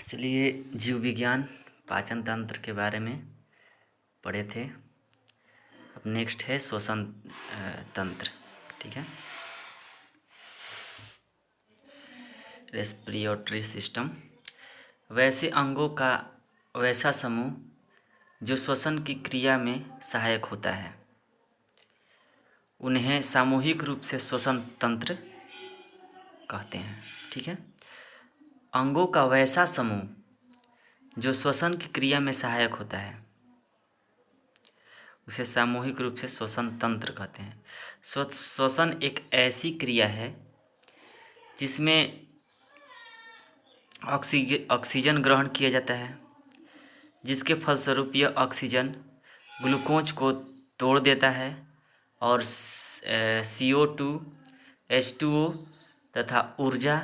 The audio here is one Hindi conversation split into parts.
चलिए, जीव विज्ञान पाचन तंत्र के बारे में पढ़े थे। अब नेक्स्ट है श्वसन तंत्र। ठीक है, रेस्पिरेटरी सिस्टम वैसे अंगों का वैसा समूह जो श्वसन की क्रिया में सहायक होता है, उन्हें सामूहिक रूप से श्वसन तंत्र कहते हैं। ठीक है, अंगों का वैसा समूह जो श्वसन की क्रिया में सहायक होता है, उसे सामूहिक रूप से श्वसन तंत्र कहते हैं। श्वसन एक ऐसी क्रिया है जिसमें ऑक्सीजन ग्रहण किया जाता है, जिसके फलस्वरूप यह ऑक्सीजन ग्लूकोज को तोड़ देता है और CO2, H2O तथा ऊर्जा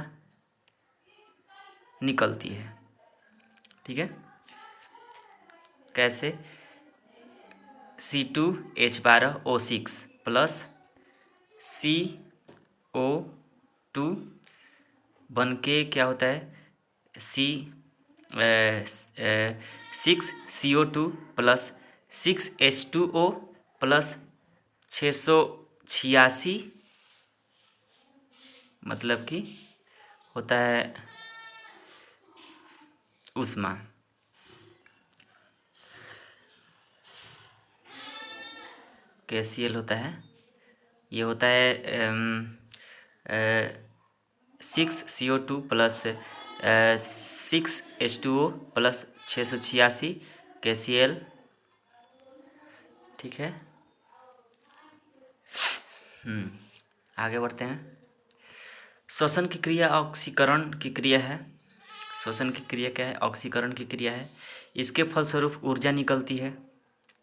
निकलती है। ठीक है, कैसे? C2H12O6 प्लस CO2 बन के क्या होता है? 6CO2 प्लस 6H2O प्लस 686, मतलब कि होता है ऊष्मा। KCl होता है, ये होता है 6CO2 plus 6H2O plus 686 KCl। ठीक है, आगे बढ़ते हैं। श्वसन की क्रिया ऑक्सीकरण की क्रिया है। श्वसन की क्रिया क्या है? ऑक्सीकरण की क्रिया है। इसके फलस्वरूप ऊर्जा निकलती है।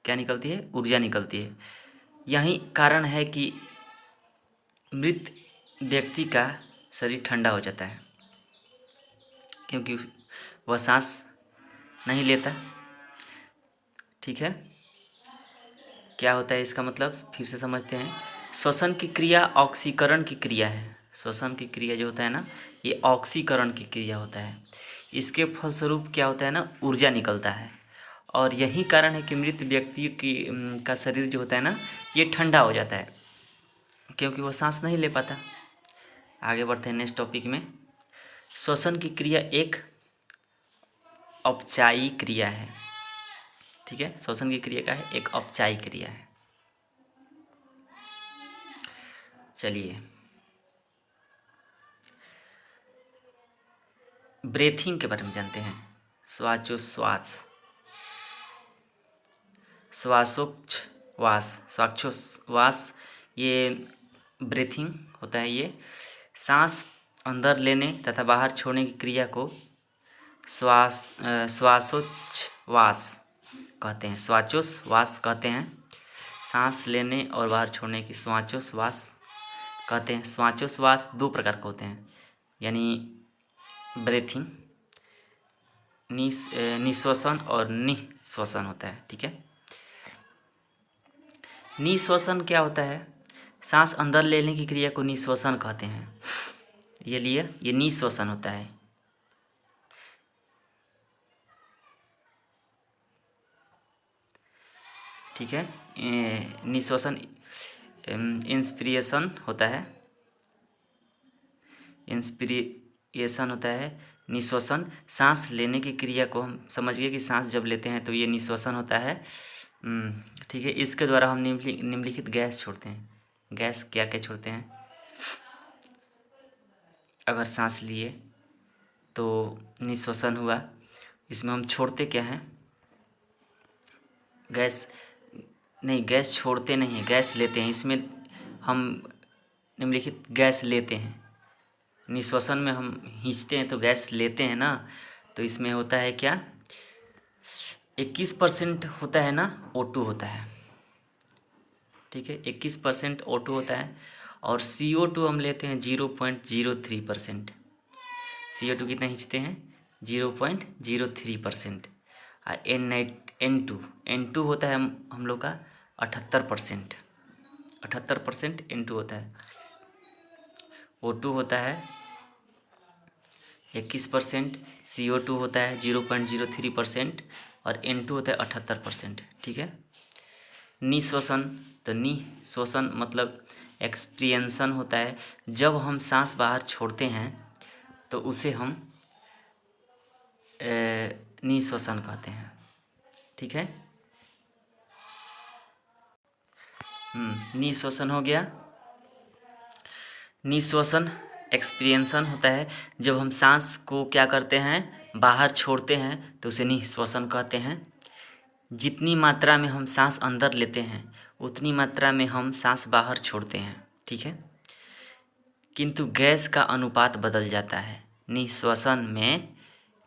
क्या निकलती है? ऊर्जा निकलती है। यही कारण है कि मृत व्यक्ति का शरीर ठंडा हो जाता है, क्योंकि वह सांस नहीं लेता। ठीक है, क्या होता है इसका मतलब? फिर से समझते हैं। श्वसन की क्रिया ऑक्सीकरण की क्रिया है। श्वसन की क्रिया जो होता है ना, ये ऑक्सीकरण की क्रिया होता है। इसके फलस्वरूप क्या होता है ना, ऊर्जा निकलता है। और यही कारण है कि मृत व्यक्ति का शरीर जो होता है ना, ये ठंडा हो जाता है, क्योंकि वो सांस नहीं ले पाता। आगे बढ़ते हैं नेक्स्ट टॉपिक में। श्वसन की क्रिया एक अपचायी क्रिया है। ठीक है, श्वसन की क्रिया क्या है? एक अपचायी क्रिया है। चलिए, ब्रेथिंग के बारे में जानते हैं। श्वासोच्छ्वास, श्वासोच्छ्वास, ये ब्रीथिंग होता है। ये सांस अंदर लेने तथा बाहर छोड़ने की क्रिया को श्वासोच्छ्वास कहते हैं। श्वासोच्छ्वास कहते हैं। सांस लेने और बाहर छोड़ने की श्वासोच्छ्वास कहते हैं। श्वासोच्छ्वास दो प्रकार के होते हैं, यानी ब्रीथिंग, निश्वसन और निःश्वसन होता है। ठीक है, निःश्वसन क्या होता है? सांस अंदर लेने की क्रिया को निःश्वसन कहते हैं। ये निःश्वसन होता है। ठीक है, निःश्वसन इंस्पिरेशन होता है। इंस्पिरेशन होता है। निःश्वसन सांस लेने की क्रिया को हम समझ गए कि सांस जब लेते हैं तो ये निःश्वसन होता है। ठीक है, इसके द्वारा हम निम्नलिखित गैस छोड़ते हैं। गैस क्या क्या छोड़ते हैं? अगर सांस लिए तो निःश्वसन हुआ। इसमें हम छोड़ते क्या हैं? गैस नहीं, गैस छोड़ते नहीं हैं, गैस लेते हैं। इसमें हम निम्नलिखित गैस लेते हैं। निःश्वसन में हम खींचते हैं तो गैस लेते हैं ना, तो इसमें होता है क्या? 21% होता है ना, O2 होता है। ठीक है, 21% O2 होता है। और CO2 हम लेते हैं 0.03%। CO2 कितना खींचते हैं? 0.03%। और N2 होता है हम लोग का 78%। 78% N2 होता है। O2 होता है 21%, CO2 होता है 0.03% और N2 होता है 78%। ठीक है। निश्वसन, तो निश्वसन मतलब एक्सपीरियंसन होता है जब हम सांस बाहर छोड़ते हैं तो उसे हम निश्वसन कहते हैं। ठीक है। निश्वसन हो गया। निश्वसन एक्सपीरियंसन होता है जब हम सांस को क्या करते हैं, बाहर छोड़ते हैं तो उसे निश्वसन कहते हैं। जितनी मात्रा में हम सांस अंदर लेते हैं उतनी मात्रा में हम सांस बाहर छोड़ते हैं। ठीक है। किंतु गैस का अनुपात बदल जाता है। निश्वसन में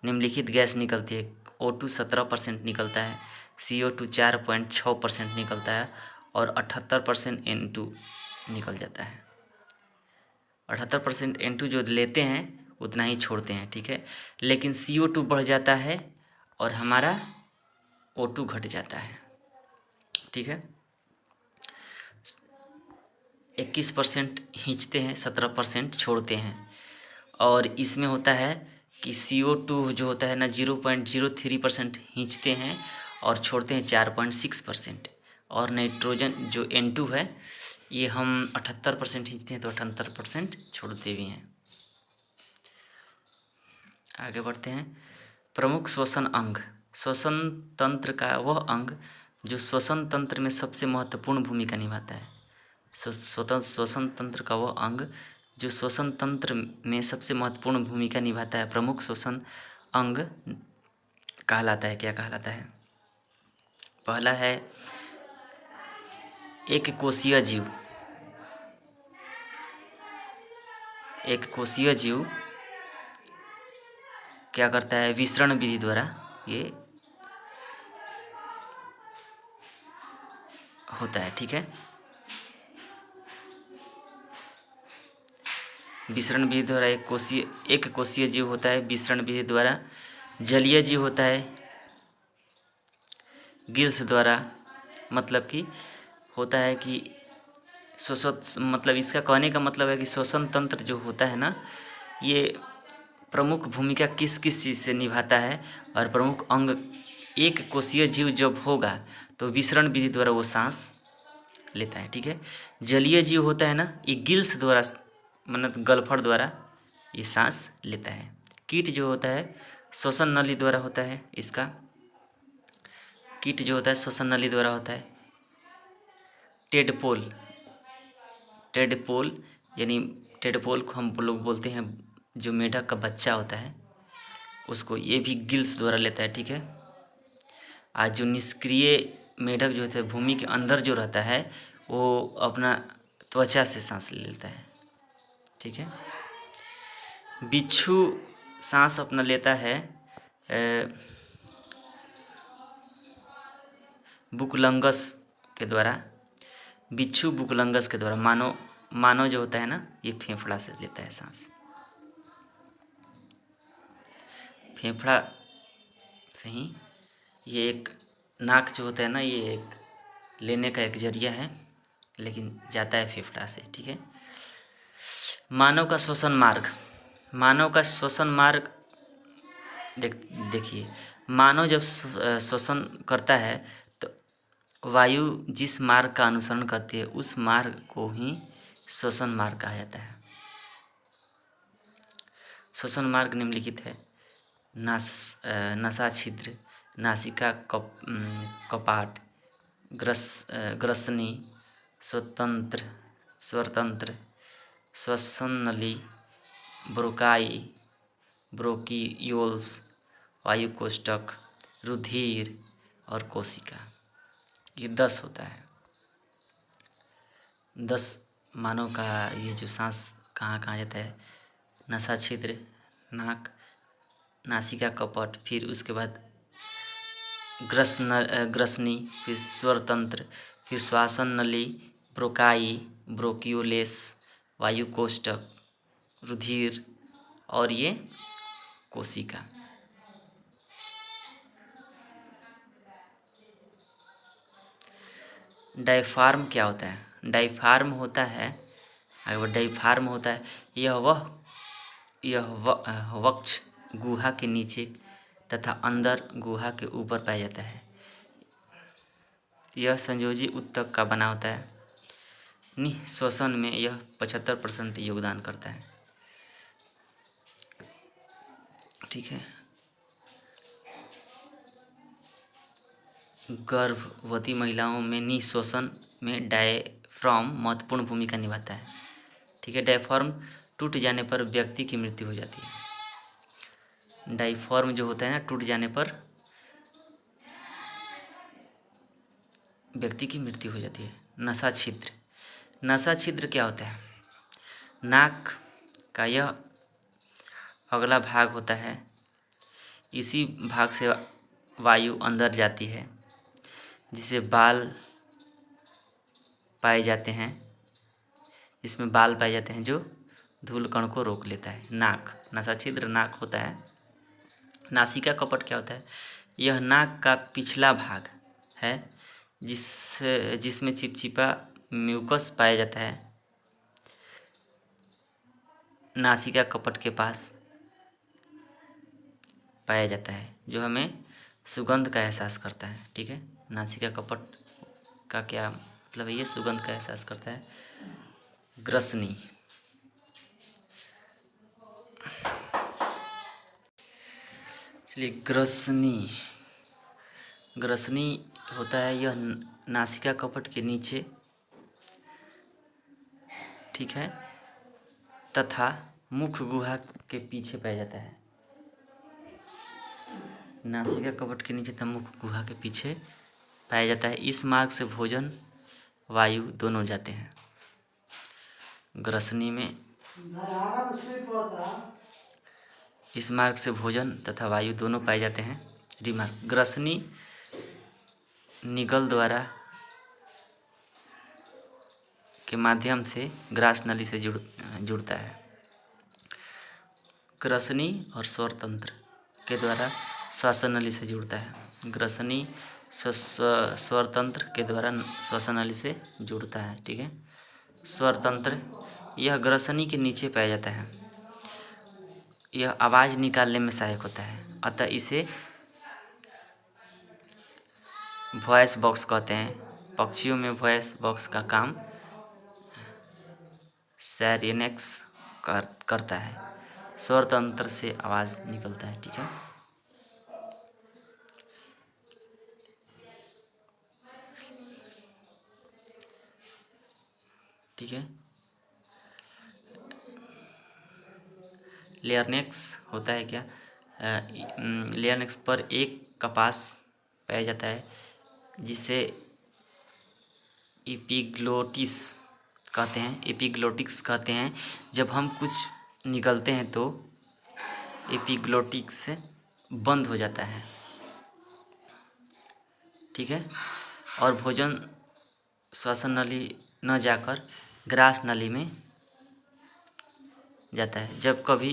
निम्नलिखित गैस निकलती है। O2 17% निकलता है, CO2 4.6% निकलता है और 78% N2 निकल जाता है। 78% N2 जो लेते हैं उतना ही छोड़ते हैं। ठीक है। लेकिन CO2 बढ़ जाता है और हमारा O2 घट जाता है। ठीक है। 21% खींचते हैं, 17% छोड़ते हैं। और इसमें होता है कि CO2 जो होता है ना 0.03% खींचते हैं और छोड़ते हैं 4.6%। और नाइट्रोजन जो N2 है ये हम 78% खींचते हैं तो 78% छोड़ते भी हैं। आगे बढ़ते हैं। प्रमुख श्वसन अंग। श्वसन तंत्र का वह अंग जो श्वसन तंत्र में सबसे महत्वपूर्ण भूमिका निभाता है। श्वसन तंत्र का वह अंग जो श्वसन तंत्र में सबसे महत्वपूर्ण भूमिका निभाता है, प्रमुख श्वसन अंग कहलाता है। क्या कहलाता है? पहला है एक कोशीय जीव। एक कोशीय जीव क्या करता है, विसरण विधि द्वारा ये होता है। ठीक है। विसरण विधि द्वारा एक कोशीय जीव होता है विसरण विधि द्वारा। जलीय जीव होता है गिल्स द्वारा। मतलब कि होता है कि श्वसन, मतलब इसका कहने का मतलब है कि श्वसन तंत्र जो होता है ना ये प्रमुख भूमिका किस किस चीज़ से निभाता है और प्रमुख अंग एक कोशीय जीव जब होगा तो विसरण विधि द्वारा वो सांस लेता है। ठीक है। जलीय जीव होता है ना ये गिल्स द्वारा मतलब गलफड़ द्वारा ये सांस लेता है। कीट जो होता है श्वसन नली द्वारा होता है। इसका कीट जो होता है श्वसन नली द्वारा होता है। टेडपोल, टेडपोल यानी टेडपोल को हम लोग बोलते हैं जो मेढक का बच्चा होता है उसको, ये भी गिल्स द्वारा लेता है। ठीक है। आज जो निष्क्रिय मेढक जो होता है भूमि के अंदर जो रहता है वो अपना त्वचा से सांस ले लेता है। ठीक है। बिच्छू सांस अपना लेता है बुकलंगस के द्वारा। बिच्छू बुकलंगस के द्वारा। मानव जो होता है ना ये फेफड़ा से लेता है सांस। फेफड़ा से ही ये एक नाक जो होता है ना ये एक लेने का एक जरिया है लेकिन जाता है फेफड़ा से। ठीक है। मानव का श्वसन मार्ग। मानव का श्वसन मार्ग देखिए मानव जब श्वसन करता है तो वायु जिस मार्ग का अनुसरण करती है उस मार्ग को ही श्वसन मार्ग कहा जाता है। श्वसन मार्ग निम्नलिखित है। नसा छिद्र, नासिका कपाट, ग्रसनी, स्वरतंत्र, श्वसन नली, ब्रोकाई, ब्रोकियोल्स, वायुकोष्ठक, रुधिर और कोशिका। ये 10 होता है। 10 मानव का ये जो सांस कहाँ कहाँ जाता है, नसा छिद्र, नाक, नासिका कपट, फिर उसके बाद ग्रसनी, फिर स्वरतंत्र, फिर श्वासन नली, ब्रोकाई, ब्रोकियोलेस, वायुकोष्ठक, रुधिर और ये कोशिका। डायफ्राम क्या होता है? डायफ्राम होता है, अगर डायफ्राम होता है यह वह यह वक्ष गुहा के नीचे तथा अंदर गुहा के ऊपर पाया जाता है। यह संयोजी ऊतक का बना होता है। निःश्वसन में यह 75% योगदान करता है। ठीक है। गर्भवती महिलाओं में निःश्वसन में डायफ्राम महत्वपूर्ण भूमिका निभाता है। ठीक है। डायफ्राम टूट जाने पर व्यक्ति की मृत्यु हो जाती है। डायफ्राम जो होता है ना, टूट जाने पर व्यक्ति की मृत्यु हो जाती है। नसा छिद्र, नसा छिद्र क्या होता है? नाक का यह अगला भाग होता है। इसी भाग से वायु अंदर जाती है, जिसे बाल पाए जाते हैं, जिसमें बाल पाए जाते हैं जो धूल कण को रोक लेता है। नाक, नसा छिद्र नाक होता है। नासिका कपट क्या होता है? यह नाक का पिछला भाग है, जिसमें चिपचिपा म्यूकस पाया जाता है। नासिका कपट के पास पाया जाता है, जो हमें सुगंध का एहसास करता है। ठीक है। नासिका कपट का क्या मतलब है? ये सुगंध का एहसास करता है। ग्रसनी, चलिए ग्रसनी होता है यह नासिका कपट के नीचे, ठीक है, तथा मुख गुहा के पीछे पाया जाता है। नासिका कपट के नीचे तथा मुख गुहा के पीछे पाया जाता है। इस मार्ग से भोजन वायु दोनों जाते हैं। ग्रसनी में इस मार्ग से भोजन तथा वायु दोनों पाए जाते हैं। रिमार्क, ग्रसनी निगल द्वारा के माध्यम से ग्रास नली से जुड़ता है। ग्रसनी और स्वर तंत्र के द्वारा श्वसन नली से जुड़ता है। ग्रसनी स्वर तंत्र के द्वारा श्वसन नली से जुड़ता है। ठीक है। स्वर तंत्र यह ग्रसनी के नीचे पाया जाता है। यह आवाज़ निकालने में सहायक होता है, अतः इसे वॉइस बॉक्स कहते हैं। पक्षियों में वॉइस बॉक्स का काम सैरिनेक्स करता है। स्वर तंत्र से आवाज़ निकलता है। ठीक है। ठीक है। लेयरनेक्स होता है क्या? लेयरनेक्स पर एक कपास पाया जाता है, जिसे एपिग्लोटिस कहते हैं। एपिग्लोटिक्स कहते हैं। जब हम कुछ निगलते हैं तो एपिग्लोटिक्स बंद हो जाता है। ठीक है। और भोजन श्वसन नली न जाकर ग्रास नली में जाता है। जब कभी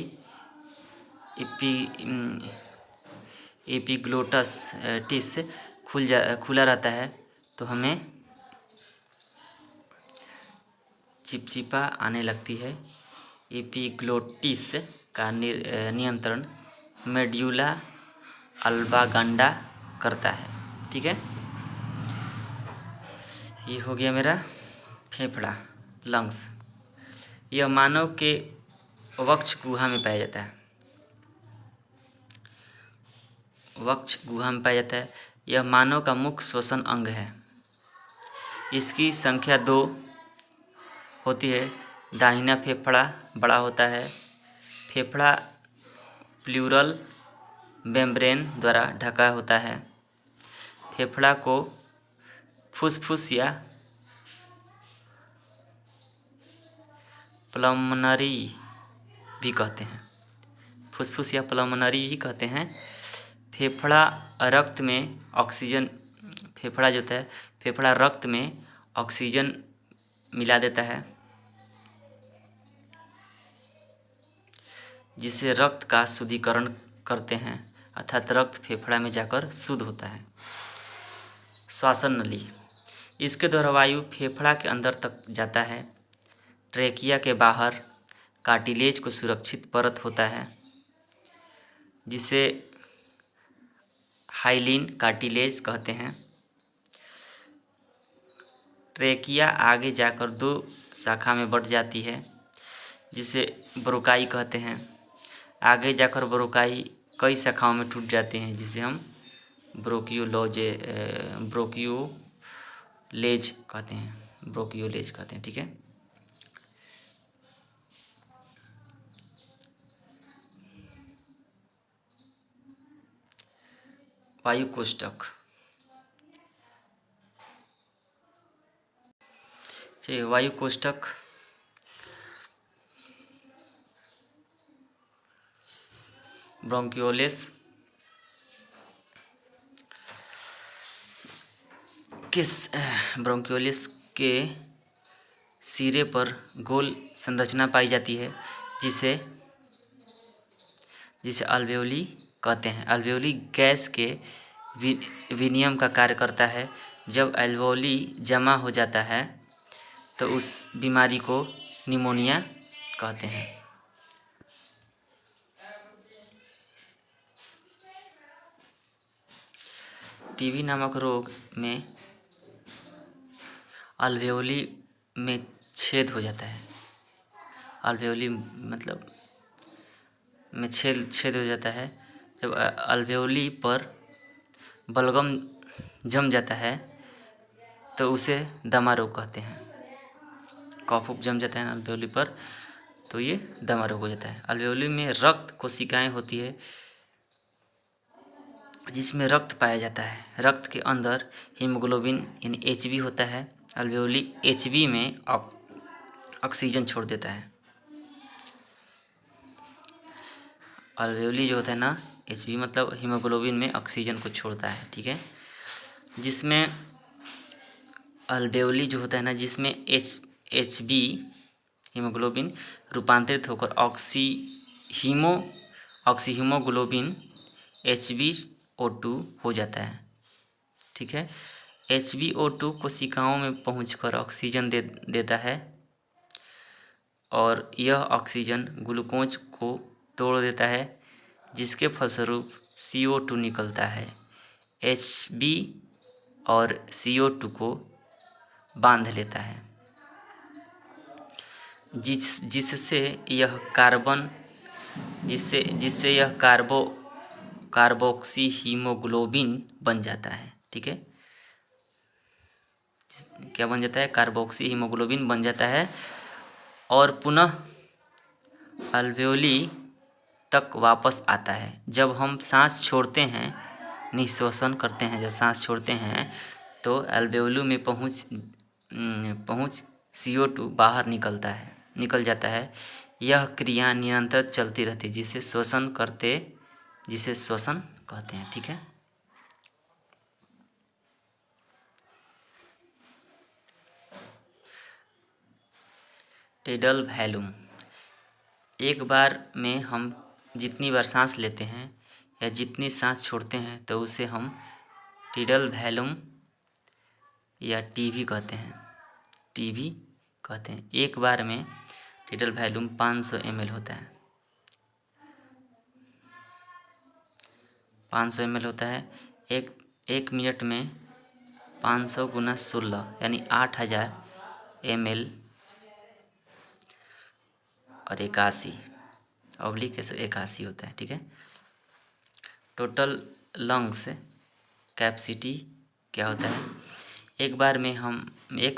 एपिग्लोटस टिस खुला रहता है तो हमें चिपचिपा आने लगती है। एपिग्लोटिस का नियंत्रण मेड्यूला अल्बागंडा करता है। ठीक है। ये हो गया मेरा फेफड़ा, लंग्स। यह मानव के वक्ष गुहा में पाया जाता है। वक्ष गुहा में पाया जाता है। यह मानव का मुख्य श्वसन अंग है। इसकी संख्या 2 होती है। दाहिना फेफड़ा बड़ा होता है। फेफड़ा प्लूरल मेम्ब्रेन द्वारा ढका होता है। फेफड़ा को फुसफुस या पल्मोनरी भी कहते हैं। फुसफुस या पल्मोनरी भी कहते हैं। फेफड़ा रक्त में ऑक्सीजन, फेफड़ा जो होता है, फेफड़ा रक्त में ऑक्सीजन मिला देता है, जिससे रक्त का शुद्धिकरण करते हैं, अर्थात रक्त फेफड़ा में जाकर शुद्ध होता है। श्वसन नली, इसके द्वारा वायु फेफड़ा के अंदर तक जाता है। ट्रेकिया के बाहर कार्टिलेज को सुरक्षित परत होता है जिसे हाइलिन कार्टिलेज कहते हैं। ट्रेकिया आगे जाकर दो शाखा में बढ़ जाती है जिसे ब्रोकाई कहते हैं। आगे जाकर ब्रोकाई कई शाखाओं में टूट जाते हैं जिसे हम ब्रोकियोलेज कहते हैं। ठीक है। वायु कोष्ठक, चलिए वायु कोष्ठक ब्रोंकियोलेस ब्रोंकियोलिस के सिरे पर गोल संरचना पाई जाती है जिसे अल्वेओली कहते हैं। अल्वेओली गैस के विनिमय का कार्य करता है। जब अल्वेओली जमा हो जाता है तो उस बीमारी को निमोनिया कहते हैं। टीबी नामक रोग में अल्वेओली में छेद हो जाता है। अल्वेओली मतलब में छेद हो जाता है। जब अल्वेओली पर बलगम जम जाता है तो उसे दमा रोग कहते हैं। कफ जम जाता है अल्वेओली पर तो ये दमा रोग हो जाता है। अल्वेओली में रक्त कोशिकाएं होती है जिसमें रक्त पाया जाता है। रक्त के अंदर हीमोग्लोबिन यानी Hb होता है। अल्वेओली Hb में ऑक्सीजन छोड़ देता है। अल्वेओली जो होता है ना, Hb मतलब हीमोग्लोबिन में ऑक्सीजन को छोड़ता है। ठीक है। जिसमें अल्वेओली जो होता है ना, जिसमें Hb हीमोग्लोबिन रूपांतरित होकर ऑक्सीहीमोग्लोबिन HbO2 हो जाता है। ठीक है। HbO2 कोशिकाओं में पहुंचकर ऑक्सीजन देता है और यह ऑक्सीजन ग्लूकोज को तोड़ देता है जिसके फलस्वरूप CO2 निकलता है। Hb और CO2 को बांध लेता है जिससे यह कार्बोक्सी हीमोग्लोबिन बन जाता है। ठीक है। क्या बन जाता है? कार्बोक्सी हीमोग्लोबिन बन जाता है और पुनः अल्वेओली तक वापस आता है। जब हम सांस छोड़ते हैं, निःश्वासन करते हैं, जब सांस छोड़ते हैं तो अल्वेओली में पहुंच CO2 बाहर निकल जाता है। यह क्रिया निरंतर चलती रहती है जिसे श्वसन कहते हैं। ठीक है। टिडल वैल्यूम, एक बार में हम जितनी बार सांस लेते हैं या जितनी सांस छोड़ते हैं तो उसे हम टिडल वैल्यूम या टीबी कहते हैं। एक बार में टिडल वैल्यूम 500 ml होता है। 500 ml होता है। एक मिनट में 500 गुना 16 यानी 8000 ml और 81 होता है। ठीक है। टोटल लंग्स कैपेसिटी क्या होता है? एक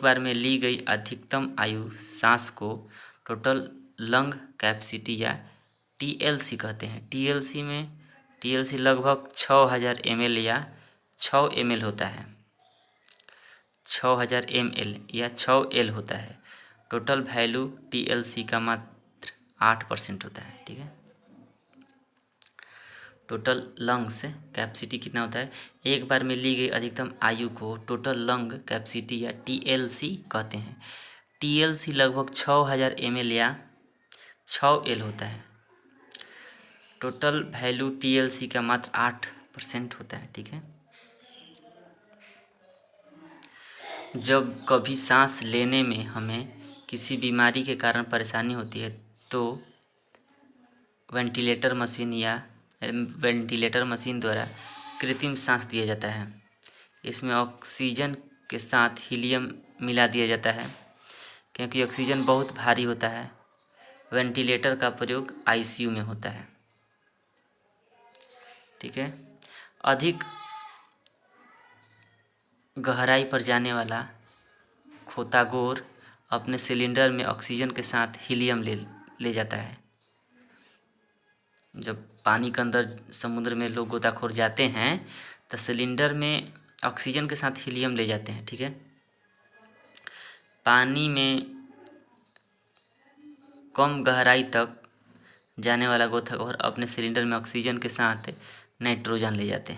बार में ली गई अधिकतम आयु सांस को टोटल लंग कैपेसिटी या TLC कहते हैं। TLC लगभग 6000 ml या 6 ml होता है। 6000 ml या 6 L होता है। टोटल वैल्यू TLC का मात्र 8% होता है। ठीक है। टोटल लंग्स कैपेसिटी कितना होता है? एक बार में ली गई अधिकतम आयु को टोटल लंग कैपेसिटी या TLC कहते हैं। TLC लगभग 6000 ml या 6 L होता है। टोटल वैल्यू TLC का मात्र 8% होता है। ठीक है। जब कभी सांस लेने में हमें किसी बीमारी के कारण परेशानी होती है तो वेंटिलेटर मशीन द्वारा कृत्रिम सांस दिया जाता है। इसमें ऑक्सीजन के साथ हीलियम मिला दिया जाता है क्योंकि ऑक्सीजन बहुत भारी होता है। वेंटिलेटर का प्रयोग आईसीयू में होता है। ठीक है। अधिक गहराई पर जाने वाला गोताखोर अपने सिलेंडर में ऑक्सीजन के साथ हीलियम ले जाता है। जब पानी के अंदर समुद्र में लोग गोताखोर जाते हैं तो सिलेंडर में ऑक्सीजन के साथ हीलियम ले जाते हैं। ठीक है। पानी में कम गहराई तक जाने वाला गोताखोर अपने सिलेंडर में ऑक्सीजन के साथ नाइट्रोजन ले जाते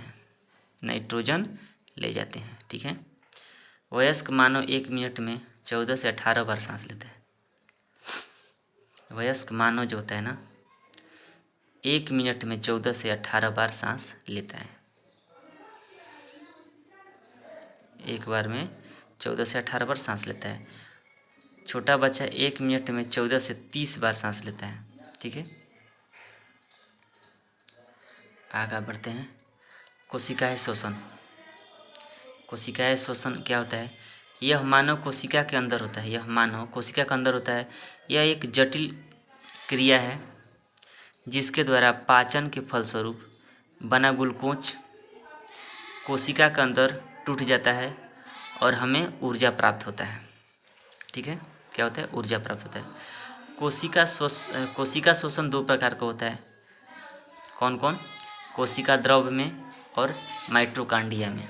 हैं। ठीक है। वयस्क मानव 1 मिनट में 14 से 18 बार सांस लेता है। वयस्क मानव जो होता है ना, 1 मिनट में 14 से 18 बार सांस लेता है। एक बार में 14 से 18 बार सांस लेता है। छोटा बच्चा 1 मिनट में 14 से 30 बार सांस लेता है। ठीक है। आगे बढ़ते हैं। कोशिकाएं शोषण क्या होता है? यह मानव कोशिका के अंदर होता है। यह एक जटिल क्रिया है जिसके द्वारा पाचन के फलस्वरूप बना ग्लूकोज कोशिका के अंदर टूट जाता है और हमें ऊर्जा प्राप्त होता है। ठीक है। क्या होता है? ऊर्जा प्राप्त होता है। कोशिका शोषण 2 प्रकार का होता है। कौन कौन? कोशिका द्रव में और माइटोकॉन्ड्रिया में।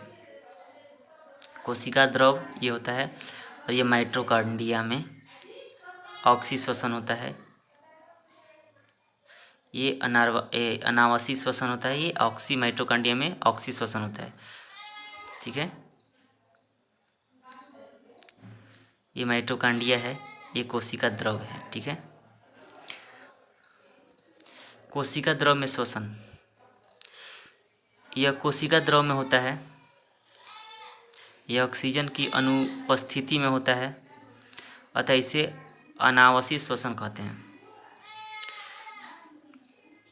कोशिका द्रव ये होता है और ये माइटोकॉन्ड्रिया में ऑक्सी श्वसन होता है। ये अनावसी श्वसन होता है। ये ऑक्सी माइटोकॉन्ड्रिया में ऑक्सी श्वसन होता है। ठीक है। ये माइटोकॉन्ड्रिया है, ये कोशिका द्रव है। ठीक है। कोशिका द्रव में श्वसन, यह कोशिका द्रव में होता है। यह ऑक्सीजन की अनुपस्थिति में होता है, अतः इसे अनावसी श्वसन कहते हैं।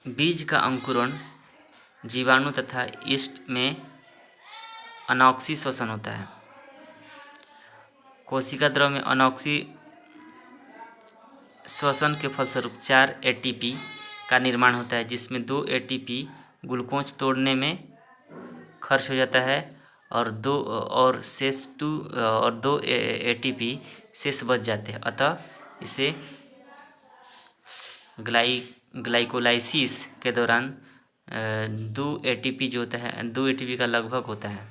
बीज का अंकुरण जीवाणु तथा यीस्ट में अनॉक्सी श्वसन होता है। कोशिका द्रव में अनॉक्सी श्वसन के फलस्वरूप 4 एटीपी का निर्माण होता है, जिसमें 2 एटीपी ग्लूकोज तोड़ने में खर्च हो जाता है और 2 एटीपी शेष बच जाते हैं। अतः इसे ग्लाइकोलाइसिस के दौरान 2 एटीपी जो होता है, 2 एटीपी का लगभग होता है।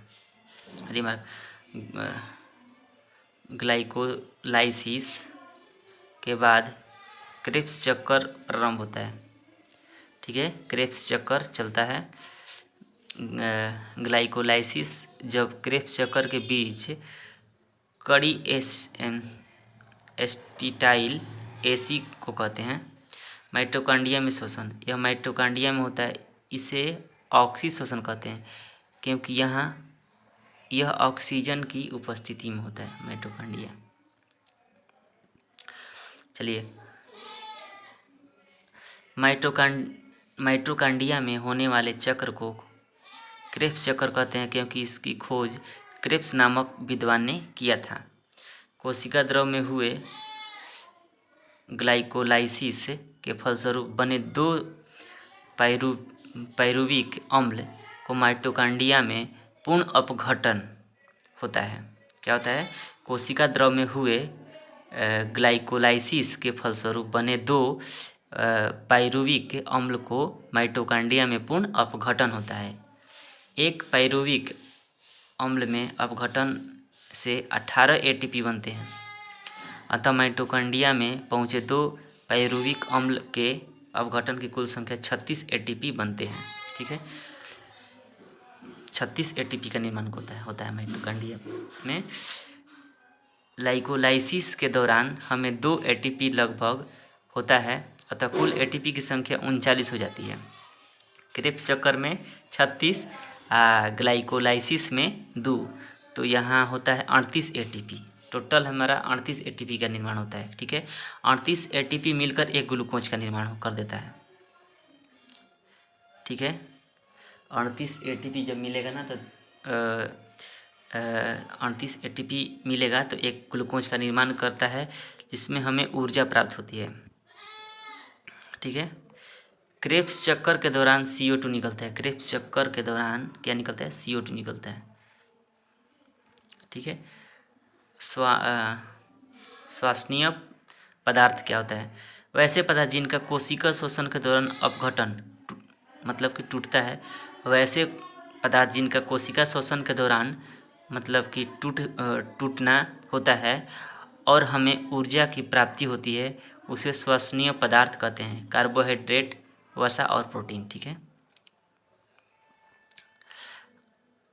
ग्लाइकोलाइसिस के बाद क्रेब्स चक्कर प्रारंभ होता है। ठीक है। क्रेब्स चक्कर चलता है। ग्लाइकोलाइसिस जब क्रेब्स चक्कर के बीच कड़ी एसिटाइल एसी को कहते हैं। माइटोकॉन्ड्रिया में श्वसन, यह माइटोकॉन्ड्रिया में होता है। इसे ऑक्सी श्वसन कहते हैं क्योंकि यहाँ यह ऑक्सीजन की उपस्थिति में होता है माइटोकॉन्ड्रिया। चलिए, माइटोकॉन्ड्रिया में होने वाले चक्र को क्रेब्स चक्र कहते हैं क्योंकि इसकी खोज क्रेब्स नामक विद्वान ने किया था। कोशिका द्रव में हुए ग्लाइकोलाइसिस के फलस्वरूप बने 2 पाइरुविक अम्ल को माइटोकॉन्ड्रिया में पूर्ण अपघटन होता है। क्या होता है? कोशिका द्रव में हुए ग्लाइकोलाइसिस के फलस्वरूप बने 2 पाइरुविक अम्ल को माइटोकॉन्ड्रिया में पूर्ण अपघटन होता है। एक पाइरुविक अम्ल में अपघटन से 18 एटीपी बनते हैं। अतः माइटोकॉन्ड्रिया में पहुँचे 2 पाइरुविक अम्ल के अपघटन की कुल संख्या 36 एटीपी बनते हैं। ठीक है। 36 एटीपी का निर्माण होता है माइटोकॉन्ड्रिया में। ग्लाइकोलाइसिस के दौरान हमें 2 एटीपी लगभग होता है, अतः कुल एटीपी की संख्या 39 हो जाती है। क्रेब्स चक्कर में 36, ग्लाइकोलाइसिस में 2, तो यहाँ होता है 38 एटीपी। टोटल हमारा 38 एटीपी का निर्माण होता है। ठीक है, 38 एटीपी मिलकर एक ग्लूकोज का निर्माण कर देता है। ठीक है, 38 एटीपी जब मिलेगा ना तो 38 एटीपी मिलेगा तो एक ग्लूकोज का निर्माण करता है, जिसमें हमें ऊर्जा प्राप्त होती है। ठीक है, क्रेब्स चक्कर के दौरान CO2 निकलता है। क्रेब्स चक्कर के दौरान क्या निकलता है? CO2 निकलता है। ठीक है, श्वसनीय पदार्थ क्या होता है? वैसे पदार्थ जिनका कोशिका शोषण के दौरान अपघटन मतलब कि टूटता है, वैसे पदार्थ जिनका कोशिका शोषण के दौरान मतलब कि टूटना होता है और हमें ऊर्जा की प्राप्ति होती है, उसे श्वसनीय पदार्थ कहते हैं। कार्बोहाइड्रेट, वसा और प्रोटीन। ठीक है,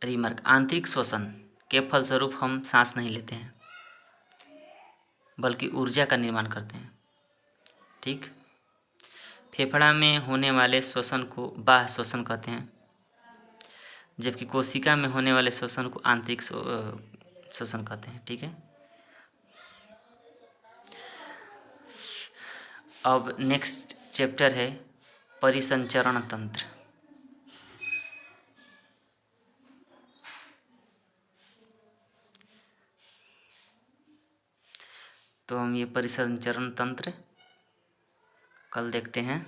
रिमार्क, आंतरिक श्वसन के फलस्वरूप हम सांस नहीं लेते हैं बल्कि ऊर्जा का निर्माण करते हैं। ठीक, फेफड़ा में होने वाले श्वसन को बाह्य श्वसन कहते हैं, जबकि कोशिका में होने वाले श्वसन को आंतरिक श्वसन कहते हैं। ठीक है, अब नेक्स्ट चैप्टर है परिसंचरण तंत्र। तो हम ये परिसंचरण तंत्र कल देखते हैं।